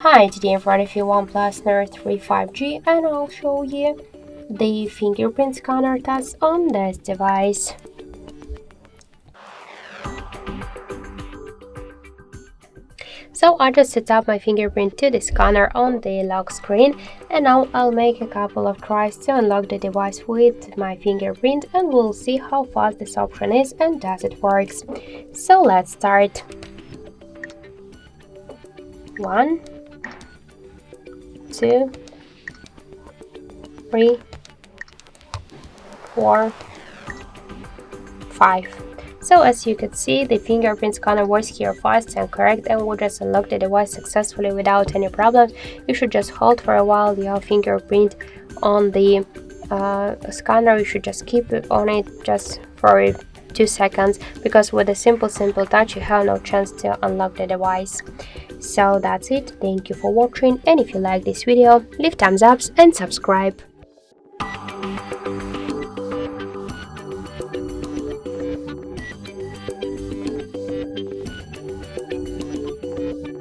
Hi, today I'm front of you OnePlus Nord 3 5G and I'll show you the fingerprint scanner test on this device. So I just set up my fingerprint to the scanner on the lock screen, and now I'll make a couple of tries to unlock the device with my fingerprint, and we'll see how fast this option is and does it works. So let's start. 1, 2, 3, 4, 5. So as you can see, the fingerprint scanner works here fast and correct, and will just unlock the device successfully without any problems. You should just hold for a while your fingerprint on the scanner. You should just keep it on it just for 2 seconds, because with a simple touch you have no chance to unlock the device. So that's it. Thank you for watching, and if you like this video, leave thumbs up and subscribe.